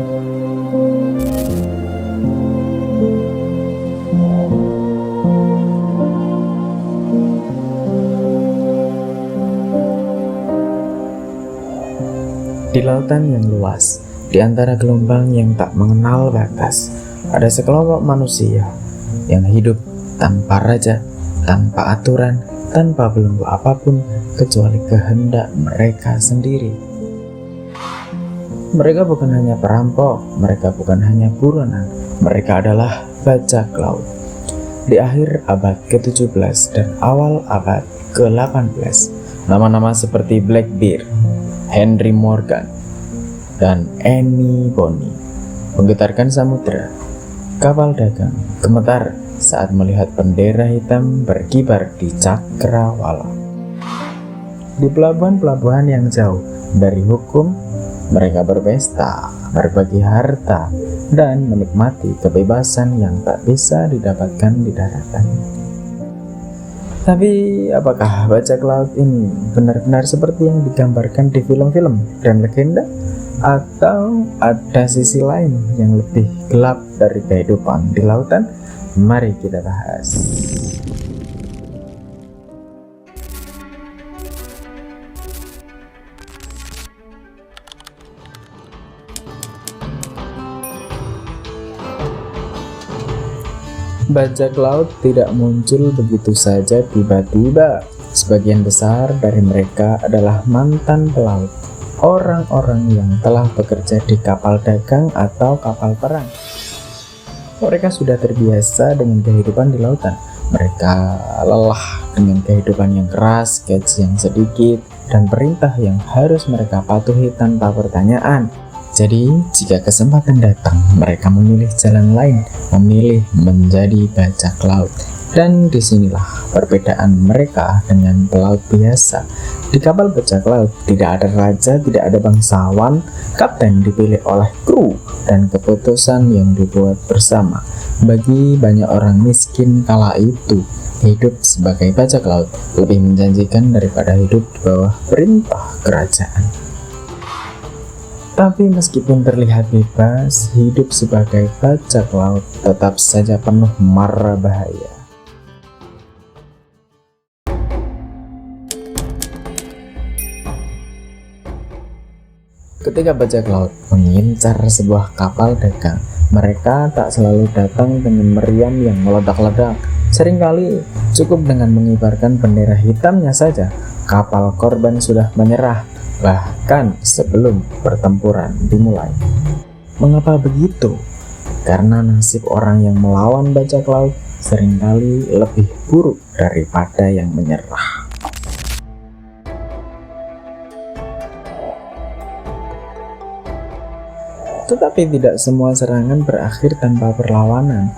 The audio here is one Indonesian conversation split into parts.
Di lautan yang luas, di antara gelombang yang tak mengenal batas, ada sekelompok manusia yang hidup tanpa raja, tanpa aturan, tanpa belenggu apapun kecuali kehendak mereka sendiri. Mereka bukan hanya perampok, mereka bukan hanya buronan, mereka adalah bajak laut. Di akhir abad ke-17 dan awal abad ke-18, nama-nama seperti Blackbeard, Henry Morgan, dan Annie Bonny menggetarkan samudera. Kapal dagang gemetar saat melihat bendera hitam berkibar di cakrawala. Di pelabuhan-pelabuhan yang jauh dari hukum, mereka berpesta, berbagi harta, dan menikmati kebebasan yang tak bisa didapatkan di daratan. Tapi apakah bajak laut ini benar-benar seperti yang digambarkan di film-film dan legenda? Atau ada sisi lain yang lebih gelap dari kehidupan di lautan? Mari kita bahas. Bajak laut tidak muncul begitu saja tiba-tiba. Sebagian besar dari mereka adalah mantan pelaut, orang-orang yang telah bekerja di kapal dagang atau kapal perang. Mereka sudah terbiasa dengan kehidupan di lautan. Mereka lelah dengan kehidupan yang keras, gaji yang sedikit, dan perintah yang harus mereka patuhi tanpa pertanyaan. Jadi, jika kesempatan datang, mereka memilih jalan lain, memilih menjadi bajak laut. Dan disinilah perbedaan mereka dengan pelaut biasa. Di kapal bajak laut tidak ada raja, tidak ada bangsawan, kapten dipilih oleh kru, dan keputusan yang dibuat bersama. Bagi banyak orang miskin kala itu, hidup sebagai bajak laut lebih menjanjikan daripada hidup di bawah perintah kerajaan. Tapi meskipun terlihat bebas, hidup sebagai bajak laut tetap saja penuh mara bahaya. Ketika bajak laut mengincar sebuah kapal dagang, mereka tak selalu datang dengan meriam yang meledak-ledak. Seringkali cukup dengan mengibarkan bendera hitamnya saja, kapal korban sudah menyerah, bahkan sebelum pertempuran dimulai. Mengapa begitu? Karena nasib orang yang melawan bajak laut seringkali lebih buruk daripada yang menyerah. Tetapi tidak semua serangan berakhir tanpa perlawanan.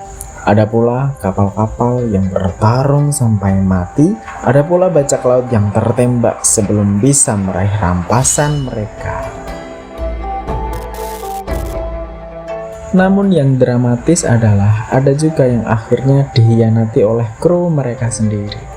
Ada pula kapal-kapal yang bertarung sampai mati. Ada pula bajak laut yang tertembak sebelum bisa meraih rampasan mereka. Namun yang dramatis adalah ada juga yang akhirnya dikhianati oleh kru mereka sendiri.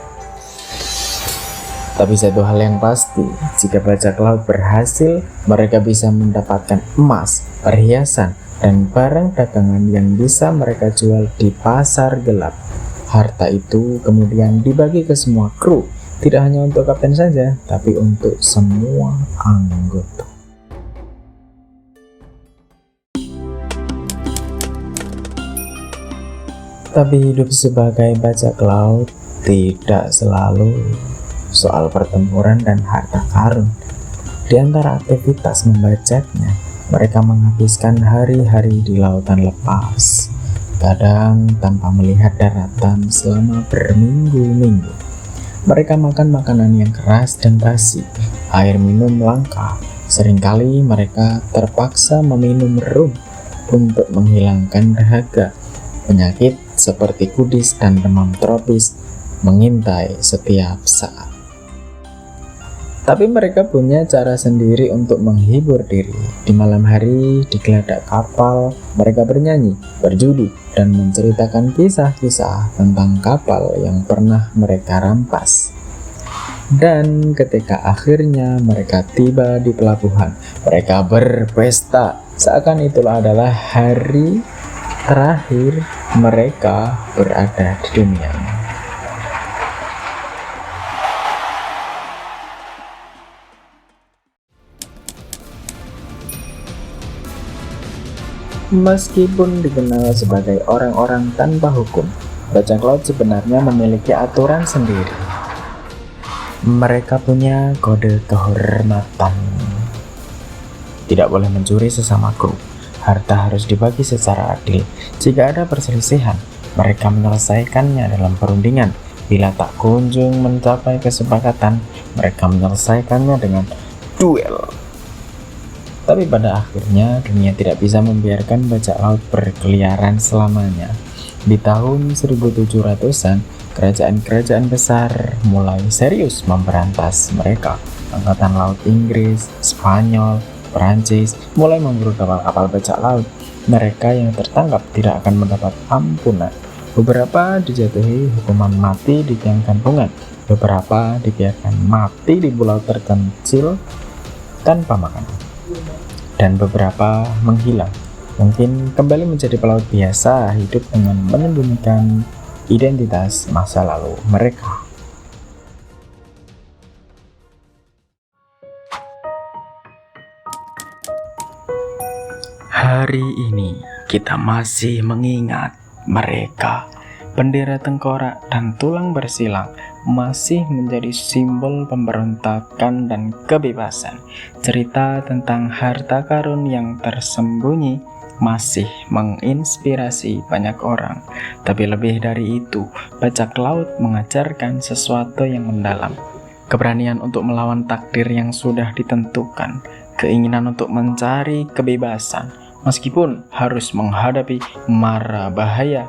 Tapi satu hal yang pasti, jika bajak laut berhasil, mereka bisa mendapatkan emas, perhiasan, dan barang dagangan yang bisa mereka jual di pasar gelap. Harta itu kemudian dibagi ke semua kru, tidak hanya untuk kapten saja, tapi untuk semua anggota. Tapi hidup sebagai bajak laut tidak selalu soal pertempuran dan harta karun. Di antara aktivitas membajaknya, mereka menghabiskan hari-hari di lautan lepas, kadang tanpa melihat daratan selama berminggu-minggu. Mereka makan makanan yang keras dan basi, air minum langka. Seringkali mereka terpaksa meminum rum untuk menghilangkan dahaga. Penyakit seperti kudis dan demam tropis mengintai setiap saat. Tapi mereka punya cara sendiri untuk menghibur diri. Di malam hari, di geladak kapal, mereka bernyanyi, berjudi, dan menceritakan kisah-kisah tentang kapal yang pernah mereka rampas. Dan ketika akhirnya mereka tiba di pelabuhan, mereka berpesta seakan itulah adalah hari terakhir mereka berada di dunia. Meskipun dikenal sebagai orang-orang tanpa hukum, bajak laut sebenarnya memiliki aturan sendiri. Mereka punya kode kehormatan. Tidak boleh mencuri sesama kru. Harta harus dibagi secara adil. Jika ada perselisihan, mereka menyelesaikannya dalam perundingan. Bila tak kunjung mencapai kesepakatan, mereka menyelesaikannya dengan duel. Tapi pada akhirnya dunia tidak bisa membiarkan bajak laut berkeliaran selamanya. Di tahun 1700-an, kerajaan-kerajaan besar mulai serius memberantas mereka. Angkatan Laut Inggris, Spanyol, Perancis mulai memburu kapal-kapal bajak laut. Mereka yang tertangkap tidak akan mendapat ampunan. Beberapa dijatuhi hukuman mati di tiang gantungan. Beberapa dibiarkan mati di pulau terpencil tanpa makanan. Dan beberapa menghilang, mungkin kembali menjadi pelaut biasa, hidup dengan menyembunyikan identitas masa lalu mereka. Hari ini kita masih mengingat mereka. Bendera tengkorak dan tulang bersilang masih menjadi simbol pemberontakan dan kebebasan. Cerita tentang harta karun yang tersembunyi masih menginspirasi banyak orang. Tapi lebih dari itu, bajak laut mengajarkan sesuatu yang mendalam. Keberanian untuk melawan takdir yang sudah ditentukan. Keinginan untuk mencari kebebasan, meskipun harus menghadapi mara bahaya.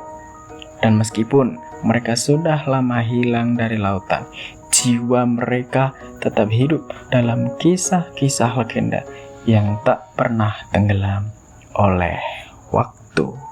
Dan meskipun mereka sudah lama hilang dari lautan, jiwa mereka tetap hidup dalam kisah-kisah legenda yang tak pernah tenggelam oleh waktu.